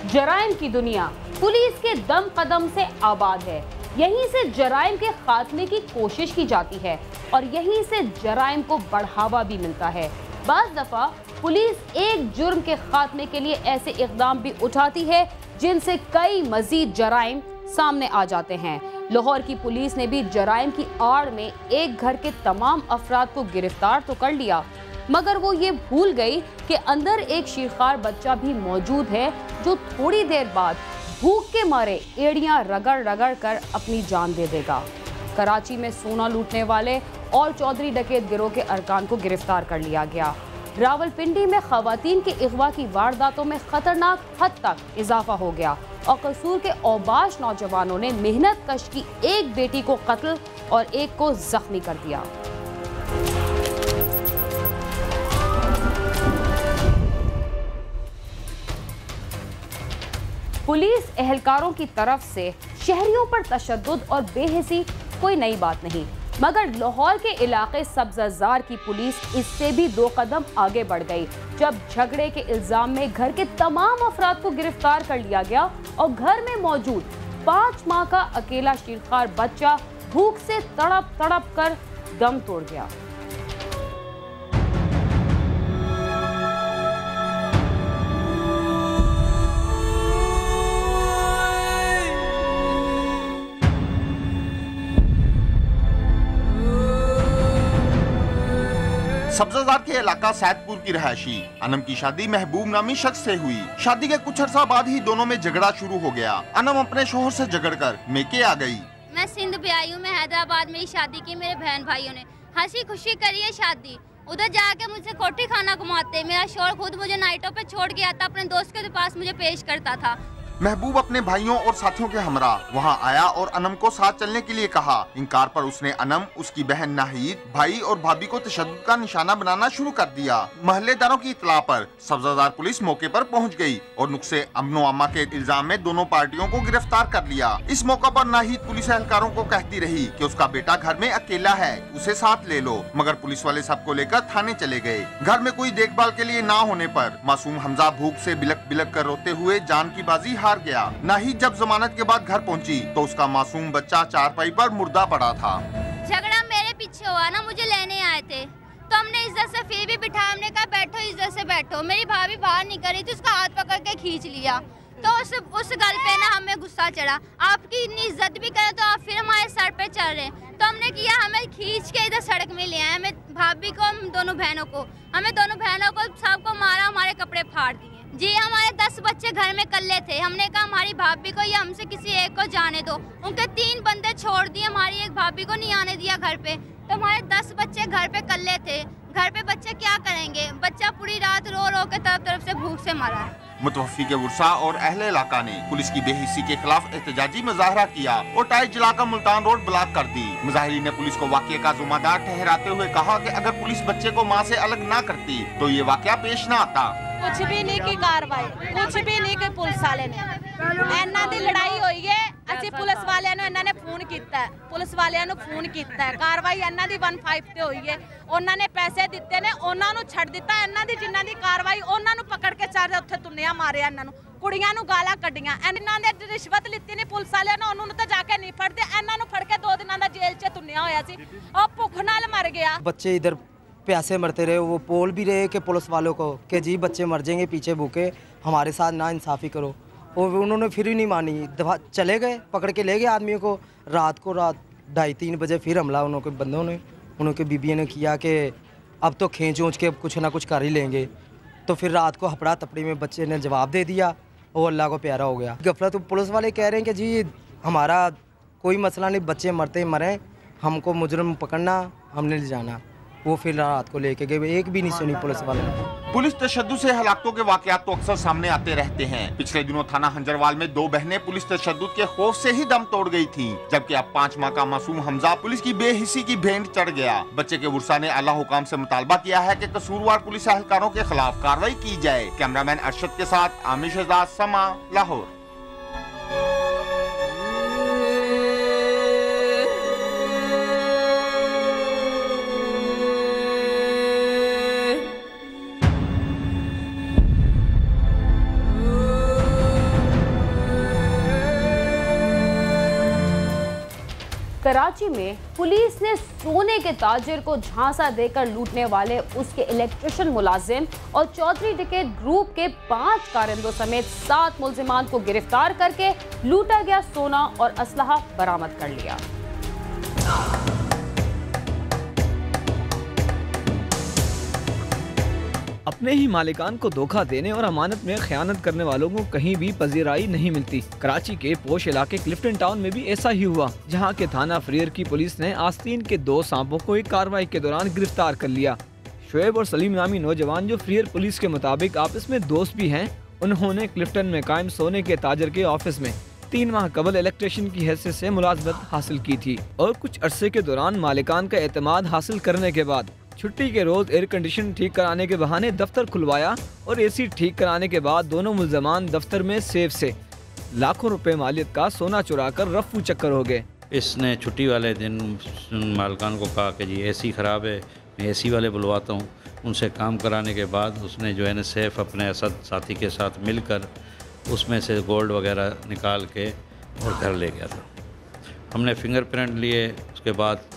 जराइम की दुनिया पुलिस के दम कदम से आबाद है। यहीं से जराइम के खात्मे की कोशिश की जाती है और यहीं से जराइम को बढ़ावा भी मिलता है। बाज़ दफा पुलिस एक जुर्म के खात्मे के लिए ऐसे इकदाम भी उठाती है जिनसे कई मजीद जराइम सामने आ जाते हैं। लाहौर की पुलिस ने भी जराइम की आड़ में एक घर के तमाम अफराद को गिरफ्तार तो कर लिया, मगर वो ये भूल गई कि अंदर एक शीरखार बच्चा भी मौजूद है जो थोड़ी देर बाद भूख के मारे एड़ियां रगड़ रगड़ कर अपनी जान दे देगा। कराची में सोना लूटने वाले और चौधरी डकैत गिरोह के अरकान को गिरफ्तार कर लिया गया। रावलपिंडी में खवातीन के अगवा की वारदातों में खतरनाक हद तक इजाफा हो गया और कसूर के औबाश नौजवानों ने मेहनत कश की एक बेटी को कत्ल और एक को जख्मी कर दिया। पुलिस एहलकारों की तरफ से शहरियों पर तशद्दुद और बेहिसी कोई नई बात नहीं, मगर लाहौर के इलाके सब्ज़ाजार की पुलिस इससे भी 2 कदम आगे बढ़ गई जब झगड़े के इल्जाम में घर के तमाम अफराद को गिरफ्तार कर लिया गया और घर में मौजूद 5 माह का अकेला शीरखार बच्चा भूख से तड़प तड़प कर दम तोड़ गया। सब्ज़ाजार के इलाका सैदपुर की रहायशी अनम की शादी महबूब नामी शख्स से हुई। शादी के कुछ अर्सा बाद ही दोनों में झगड़ा शुरू हो गया। अनम अपने शोहर से झगड़कर मेके आ गई। मैं सिंध भी आई हूँ, मैं हैदराबाद में ही शादी की। मेरे बहन भाइयों ने हंसी खुशी करी है शादी। उधर जाके मुझसे कोठी खाना घुमाते। मेरा शोहर खुद मुझे नाइटों पे छोड़ गया था, अपने दोस्त के पास मुझे पेश करता था। महबूब अपने भाइयों और साथियों के हमरा वहां आया और अनम को साथ चलने के लिए कहा। इनकार पर उसने अनम, उसकी बहन नाहिद, भाई और भाभी को तशद्दुद का निशाना बनाना शुरू कर दिया। महल्लेदारों की इत्तला पर सब्ज़ाजार पुलिस मौके पर पहुंच गई और नुक्से अमनो अमा के इल्जाम में दोनों पार्टियों को गिरफ्तार कर लिया। इस मौका पर नाहिद पुलिस एहलकारों को कहती रही कि उसका बेटा घर में अकेला है, उसे साथ ले लो, मगर पुलिस वाले सबको लेकर थाने चले गए। घर में कोई देखभाल के लिए ना होने पर मासूम हमजा भूख से बिलक बिलक कर रोते हुए जान की बाजी हार गया। नाहिद जब जमानत के बाद घर पहुंची तो उसका मासूम बच्चा चारपाई पर मुर्दा पड़ा था। झगड़ा मेरे पीछे हुआ ना, मुझे लेने आए थे तो हमने इज्जत से फिर भी बिठाया। हमने कहा बैठो, इज्जत से बैठो। मेरी भाभी बाहर निकल रही थी, उसका हाथ पकड़ के खींच लिया तो उस गल पे ना हमें गुस्सा चढ़ा। आपकी इतनी इज्जत भी करे तो आप फिर हमारे सर पे चढ़ रहे हैं। तो हमने किया, हमें खींच के इधर सड़क में ले आए, हमें भाभी को, हम दोनों बहनों को, हमें दोनों बहनों को सबको मारा, हमारे कपड़े फाड़ दिए। जी, हमारे 10 बच्चे घर में कल्ले थे। हमने कहा हमारी भाभी को या हमसे किसी एक को जाने दो। उनके 3 बंदे छोड़ दिए, हमारी एक भाभी को नहीं आने दिया घर पे। तो हमारे 10 बच्चे घर पे कल्ले थे। घर पे बच्चे क्या करेंगे? बच्चा पूरी रात रो रो के तरफ से भूख से मरा है। मुतवफ़ी के वर्सा और अहले इलाका ने पुलिस की बेहिसी के खिलाफ एहतजाजी मुजाहरा किया और टाइज जलाकर मुल्तान रोड ब्लॉक कर दी। मुजाहिरीन ने पुलिस को वाक़ये का ज़िम्मेदार ठहराते हुए कहा कि अगर पुलिस बच्चे को मां से अलग ना करती तो ये वाक़या पेश ना आता। कुछ भी नहीं की कार्रवाई, कुछ भी नहीं की पुलिस वाले ने। इन्हां दी लड़ाई हुई है, ਅਸੀਂ पुलिस वाले ਨੂੰ ਇਹਨਾਂ ਨੇ ਫੋਨ ਕੀਤਾ, ਪੁਲਿਸ ਵਾਲਿਆਂ ਨੂੰ ਫੋਨ ਕੀਤਾ। ਕਾਰਵਾਈ ਇਹਨਾਂ ਦੀ 15 ਤੇ ਹੋਈ ਹੈ। ਉਹਨਾਂ ਨੇ ਪੈਸੇ ਦਿੱਤੇ ਨੇ, ਉਹਨਾਂ ਨੂੰ ਛੱਡ ਦਿੱਤਾ। ਇਹਨਾਂ ਦੀ ਜਿਨ੍ਹਾਂ ਦੀ ਕਾਰਵਾਈ ਉਹਨਾਂ ਨੂੰ ਪਕੜ ਕੇ ਚਾਰੇ ਉੱਥੇ ਤੁੰਨਿਆ ਮਾਰਿਆ। ਇਹਨਾਂ ਨੂੰ ਕੁੜੀਆਂ ਨੂੰ ਗਾਲਾਂ ਕੱਢੀਆਂ। ਇਹਨਾਂ ਨੇ ਰਿਸ਼ਵਤ ਲਿੱਤੀ ਨਹੀਂ ਪੁਲਿਸ ਵਾਲਿਆਂ ਨੇ, ਉਹਨੂੰ ਤਾਂ ਜਾ ਕੇ ਨਹੀਂ ਫੜਦੇ। ਇਹਨਾਂ ਨੂੰ ਫੜ ਕੇ 2 ਦਿਨਾਂ ਦਾ ਜੇਲ੍ਹ 'ਚ ਤੁੰਨਿਆ ਹੋਇਆ ਸੀ। ਉਹ ਭੁੱਖ ਨਾਲ ਮਰ ਗਿਆ। बच्चे इधर प्यासे मरते रहे, वो बोल भी रहे कि पुलिस वालों को कि जी बच्चे मर जाएंगे पीछे भूखे, हमारे साथ ना इंसाफ़ी करो। और उन्होंने फिर भी नहीं मानी, दफा चले गए, पकड़ के ले गए आदमियों को। रात 2:30-3 बजे फिर हमला उनके बंदों ने, उनके बीबी ने किया कि अब तो खींच ऊँच के कुछ ना कुछ कर ही लेंगे। तो फिर रात को हपड़ा तपड़ी में बच्चे ने जवाब दे दिया और अल्लाह को प्यारा हो गया। गफलत तो पुलिस वाले कह रहे हैं कि जी हमारा कोई मसला नहीं, बच्चे मरते मरें, हमको मुजरिम पकड़ना, हमने ले जाना। वो फिर रात को लेके गए, एक भी नहीं सुनी पुलिस वाले ने। पुलिस तशद्दुद से हलाकतों के वाकयात तो अक्सर सामने आते रहते हैं। पिछले दिनों थाना हंजरवाल में 2 बहनें पुलिस तशद्दुद के खौफ से ही दम तोड़ गई थीं, जबकि अब 5 माह का मासूम हमजा पुलिस की बेहिसी की भेंट चढ़ गया। बच्चे के वर्सा ने आला हुकाम से मुतालबा किया है कि कसूरवार पुलिस एहलकारों के खिलाफ कार्रवाई की जाए। कैमरामैन अरशद के साथ आमिर शहजाद, समा, लाहौर। कराची में पुलिस ने सोने के ताजिर को झांसा देकर लूटने वाले उसके इलेक्ट्रिशियन मुलाजिम और चौधरी डकैत ग्रुप के 5 कारिंदों समेत 7 मुल्जिमान को गिरफ्तार करके लूटा गया सोना और असलहा बरामद कर लिया। अपने ही मालिकान को धोखा देने और अमानत में खयानत करने वालों को कहीं भी पजीराई नहीं मिलती। कराची के पोश इलाके क्लिफ्टन टाउन में भी ऐसा ही हुआ, जहां के थाना फ्रियर की पुलिस ने आस्तीन के 2 सांपों को एक कार्रवाई के दौरान गिरफ्तार कर लिया। शुएब और सलीम नामी नौजवान, जो फ्रियर पुलिस के मुताबिक आपस में दोस्त भी हैं, उन्होंने क्लिफ्टन में कायम सोने के ताजर के ऑफिस में 3 माह कबल इलेक्ट्रिशियन की हैसियत से मुलाजमत हासिल की थी और कुछ अरसे के दौरान मालिकान का एतमाद हासिल करने के बाद छुट्टी के रोज एयर कंडीशन ठीक कराने के बहाने दफ्तर खुलवाया और एसी ठीक कराने के बाद दोनों मुल्जमान दफ्तर में सेफ से लाखों रुपए मालियत का सोना चुराकर रफ्फू चक्कर हो गए। इसने छुट्टी वाले दिन मालिकान को कहा कि जी एसी ख़राब है, मैं एसी वाले बुलवाता हूँ। उनसे काम कराने के बाद उसने जो है ना सेफ अपने असद साथी के साथ मिलकर उसमें से गोल्ड वगैरह निकाल के और घर ले गया था। हमने फिंगरप्रिंट लिए, उसके बाद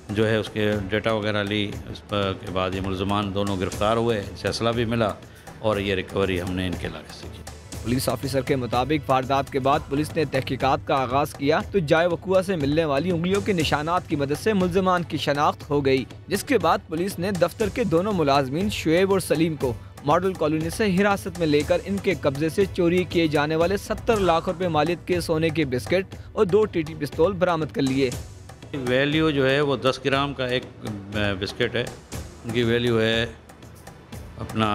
जो है उसके डेटा वगैरह ली, उस के बाद ये मुल्ज़मान दोनों गिरफ़्तार हुए, फैसला भी मिला और ये रिकवरी हमने इनके इलाके से की। पुलिस ऑफिसर के मुताबिक वारदात के बाद पुलिस ने तहकीकात का आगाज़ किया तो जाए वकुआ से मिलने वाली उंगलियों के निशानात की मदद से मुल्ज़मान की शनाख्त हो गई, जिसके बाद पुलिस ने दफ्तर के दोनों मुलाजमीन शुएब और सलीम को मॉडल कॉलोनी से हिरासत में लेकर इनके कब्जे से चोरी किए जाने वाले 70 लाख रुपए मालियत के सोने के बिस्किट और 2 टीटी पिस्तौल बरामद कर लिए। वैल्यू जो है वो 10 ग्राम का एक बिस्किट है, उनकी वैल्यू है अपना,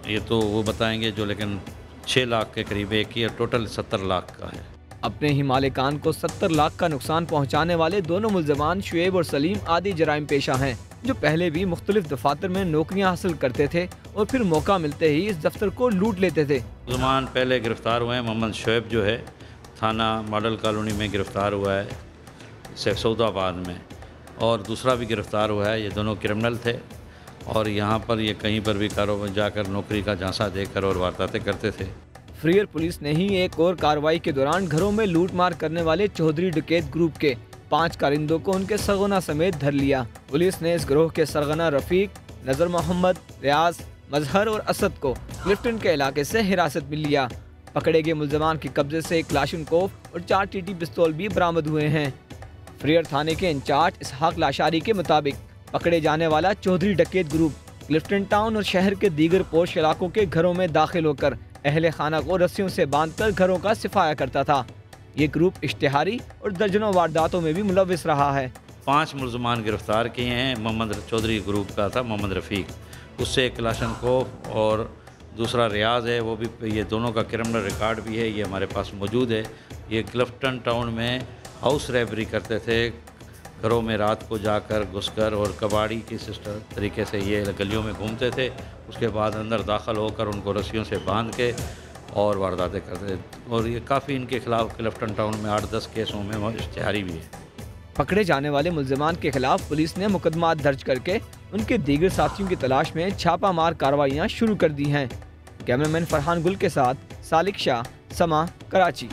ये तो वो बताएंगे जो, लेकिन 6 लाख के करीब एक ही, टोटल 70 लाख का है। अपने ही मालिकान को 70 लाख का नुकसान पहुंचाने वाले दोनों मुल्ज़मान शुएब और सलीम आदि जराइम पेशा हैं, जो पहले भी मुख्तलिफ दफातर में नौकरियां हासिल करते थे और फिर मौका मिलते ही इस दफ्तर को लूट लेते थे। मुल्ज़मान पहले गिरफ़्तार हुए हैं। मोहम्मद शुएब जो है थाना मॉडल कॉलोनी में गिरफ़्तार हुआ है सऊदाबाद में, और दूसरा भी गिरफ़्तार हुआ है। ये दोनों क्रिमिनल थे और यहाँ पर ये कहीं पर भी कारोबार जाकर नौकरी का झांसा देकर और वारदातें करते थे। फ्रियर पुलिस ने ही एक और कार्रवाई के दौरान घरों में लूट मार करने वाले चौधरी डकैत ग्रुप के 5 कारिंदों को उनके सरगना समेत धर लिया। पुलिस ने इस गिरोह के सरगना रफीक, नजर मोहम्मद, रियाज, मजहर और असद को क्लिफ्टन के इलाके से हिरासत में लिया। पकड़े गए मुल्ज़मान के कब्जे से 1 क्लाशनकोफ और 4 टीटी पिस्तौल भी बरामद हुए हैं। फ्रियर थाने के इंचार्ज इसहाक लाशारी के मुताबिक पकड़े जाने वाला चौधरी डकैत ग्रुप क्लिफ्टन टाउन और शहर के दीगर पोश इलाकों के घरों में दाखिल होकर अहले खाना को रस्सियों से बांधकर घरों का सिफाया करता था। ये ग्रुप इश्तिहारी और दर्जनों वारदातों में भी मुलविस रहा है। 5 मुल्ज़मान गिरफ़्तार किए हैं। मोहम्मद चौधरी ग्रुप का था मोहम्मद रफ़ीक, उससे 1 क्लाशनकोफ और दूसरा रियाज है, वो भी, ये दोनों का क्रिमिनल रिकॉर्ड भी है, ये हमारे पास मौजूद है। ये क्लिफ्टन टाउन में हाउस रेबरी करते थे, घरों में रात को जाकर घुसकर और कबाड़ी की सिस्टम तरीके से ये गलियों में घूमते थे। उसके बाद अंदर दाखिल होकर उनको रस्सियों से बांध के और वारदातें करते थे। और ये काफ़ी इनके खिलाफ क्लिफ्टन टाउन में 8-10 केसों में इश्तिहारी भी है। पकड़े जाने वाले मुल्ज़मान के खिलाफ पुलिस ने मुकदमा दर्ज करके उनके दीगर साथियों की तलाश में छापामार कार्रवाइयाँ शुरू कर दी हैं। कैमरामैन फरहान गुल के साथ सालिक शाह, समा, कराची।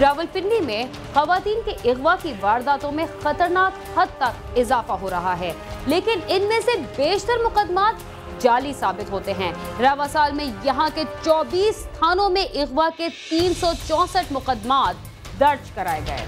रावलपिंडी में खवातीन के अगवा की वारदातों में खतरनाक हद तक इजाफा हो रहा है, लेकिन इनमें से बेशतर मुकदमात जाली साबित होते हैं। रवा साल में यहाँ के 24 थानों में अगवा के 364 मुकदमात दर्ज कराए गए।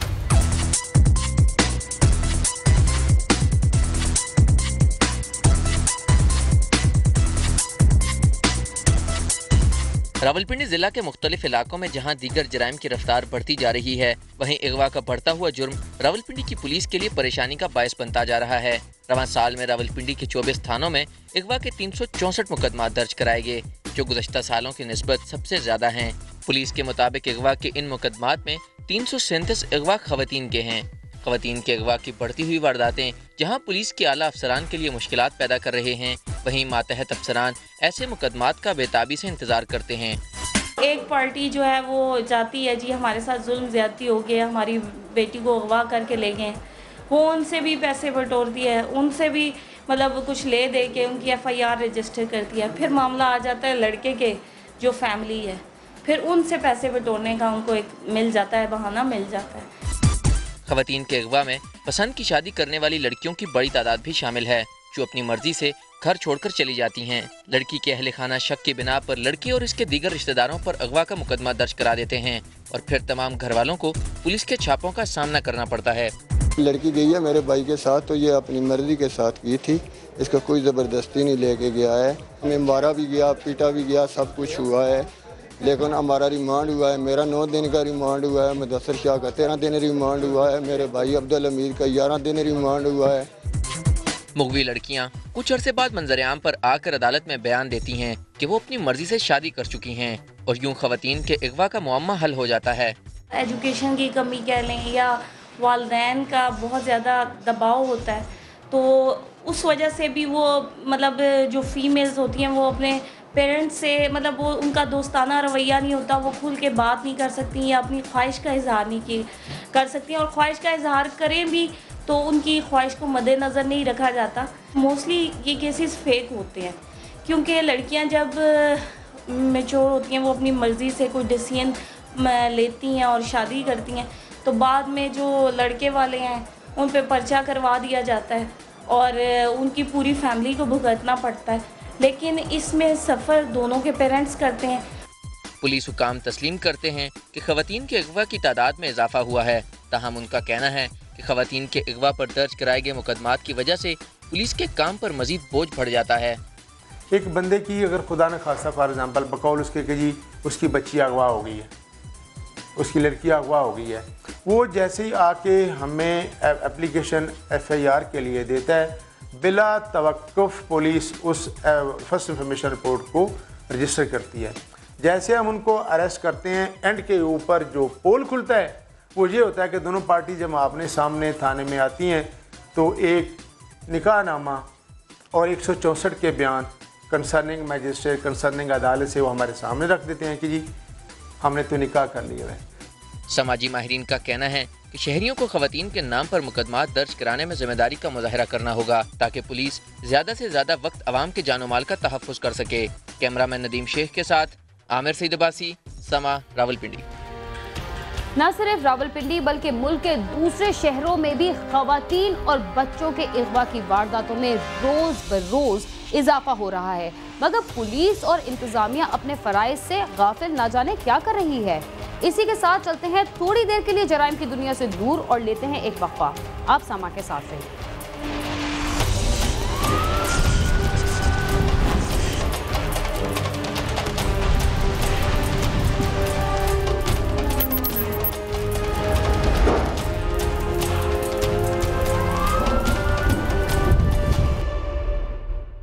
रावलपिंडी जिला के मुख्तलिफ इलाकों में जहां दीगर जराइम की रफ्तार बढ़ती जा रही है, वहीं अगवा का बढ़ता हुआ जुर्म रावलपिंडी की पुलिस के लिए परेशानी का बायस बनता जा रहा है। रवां साल में रावलपिंडी के 24 थानों में अगवा के 364 मुकदमा दर्ज कराए गए, जो गुज़श्ता सालों की निस्बत सबसे ज्यादा हैं। पुलिस के मुताबिक अगवा के इन मुकदमात में 337 अगवा खवातीन के हैं। खवातीन के अगवा की बढ़ती हुई वारदातें जहां पुलिस के आला अफसरान के लिए मुश्किलात पैदा कर रहे हैं, वहीं मातहत अफसरान ऐसे मुकदमात का बेताबी से इंतजार करते हैं। एक पार्टी जो है वो जाती है, जी हमारे साथ जुल्म ज्यादती हो गया, हमारी बेटी को अगवा करके ले गए, वो उनसे भी पैसे बटोरती है, उनसे भी मतलब कुछ ले दे के उनकी FIR रजिस्टर करती है। फिर मामला आ जाता है लड़के के जो फैमिली है, फिर उनसे पैसे बटोरने का उनको एक मिल जाता है, बहाना मिल जाता है। खवातीन के अगवा में पसंद की शादी करने वाली लड़कियों की बड़ी तादाद भी शामिल है, जो अपनी मर्जी से घर छोड़कर चली जाती हैं। लड़की के अहले खाना शक की बिना पर लड़की और इसके दीगर रिश्तेदारों पर अगवा का मुकदमा दर्ज करा देते हैं और फिर तमाम घर वालों को पुलिस के छापों का सामना करना पड़ता है। लड़की गई है मेरे भाई के साथ, तो ये अपनी मर्जी के साथ की थी, इसका कोई ज़बरदस्ती नहीं लेके गया है। मैं मारा भी गया, पीटा भी गया, सब कुछ हुआ है, लेकिन हमारा रिमांड हुआ है। मेरा 9 दिन का रिमांड हुआ है, मुदस्सर शाह का 13 दिन रिमांड हुआ है, मेरे भाई अब्दुल अमीर का 11 दिन रिमांड हुआ है। मुगवी लड़कियां कुछ अरसे बाद मंजर-ए-आम पर आकर अदालत में बयान देती हैं कि वो अपनी मर्जी से शादी कर चुकी हैं और यूं खवातीन के अगवा का मुअम्मा हल हो जाता है। एजुकेशन की कमी कह लें या वालिदैन का बहुत ज़्यादा दबाव होता है, तो उस वजह से भी वो मतलब जो फीमेल्स होती हैं वो अपने पेरेंट्स से मतलब वो उनका दोस्ताना रवैया नहीं होता, वो खुल के बात नहीं कर सकती या अपनी ख्वाहिश का इजहार नहीं कर सकती, और ख्वाहिश का इजहार करें भी तो उनकी ख्वाहिश को मद्देनज़र नहीं रखा जाता। मोस्टली ये केसेस फेक होते हैं, क्योंकि लड़कियां जब मैच्योर होती हैं वो अपनी मर्ज़ी से कोई डिसीजन लेती हैं और शादी करती हैं, तो बाद में जो लड़के वाले हैं उन पे पर्चा करवा दिया जाता है और उनकी पूरी फैमिली को भुगतना पड़ता है, लेकिन इसमें सफ़र दोनों के पेरेंट्स करते हैं। पुलिस हुकाम तस्लीम करते हैं कि खवातीन के अगवा की तादाद में इजाफा हुआ है, ताहम उनका कहना है कि खवातीन के अगवा पर दर्ज कराए गए मुकदमात की वजह से पुलिस के काम पर मजीद बोझ बढ़ जाता है। एक बंदे की अगर खुदा न खासा फॉर एग्जांपल बकौल उसके कि जी उसकी बच्ची अगवा हो गई है, उसकी लड़की अगवा हो गई है, वो जैसे ही आके हमें एप्लीकेशन FIR के लिए देता है, बिला तवक्कुफ पुलिस उस फर्स्ट इंफॉर्मेशन रिपोर्ट को रजिस्टर करती है। जैसे हम उनको अरेस्ट करते हैं, एंड के ऊपर जो पोल खुलता है वो ये होता है कि दोनों पार्टी जब आपने सामने थाने में आती हैं तो एक निकाहनामा और 164 के बयान कंसर्निंग मैजिस्ट्रेट कंसर्निंग अदालत से वो हमारे सामने रख देते हैं कि जी हमने तो निकाह कर लिया है। समाजी माहिरीन का कहना है कि शहरियों को खवातीन के नाम पर मुकदमात दर्ज कराने में जिम्मेदारी का मुजाहरा करना होगा, ताकि पुलिस ज़्यादा से ज़्यादा वक्त अवाम के जानो माल का तहफ़्फ़ुज़ कर सके। कैमरामैन नदीम शेख के साथ आमिर सईद अब्बासी, समा, रावलपिंडी। न सिर्फ रावलपिंडी बल्कि मुल्क के दूसरे शहरों में भी खवातीन और बच्चों के अगवा की वारदातों में रोज बरोज इजाफा हो रहा है, मगर पुलिस और इंतजामिया अपने फराइज से गाफिल ना जाने क्या कर रही है। इसी के साथ चलते हैं थोड़ी देर के लिए जराइम की दुनिया से दूर और लेते हैं एक वक्फा। आप समा के साथ रहिए।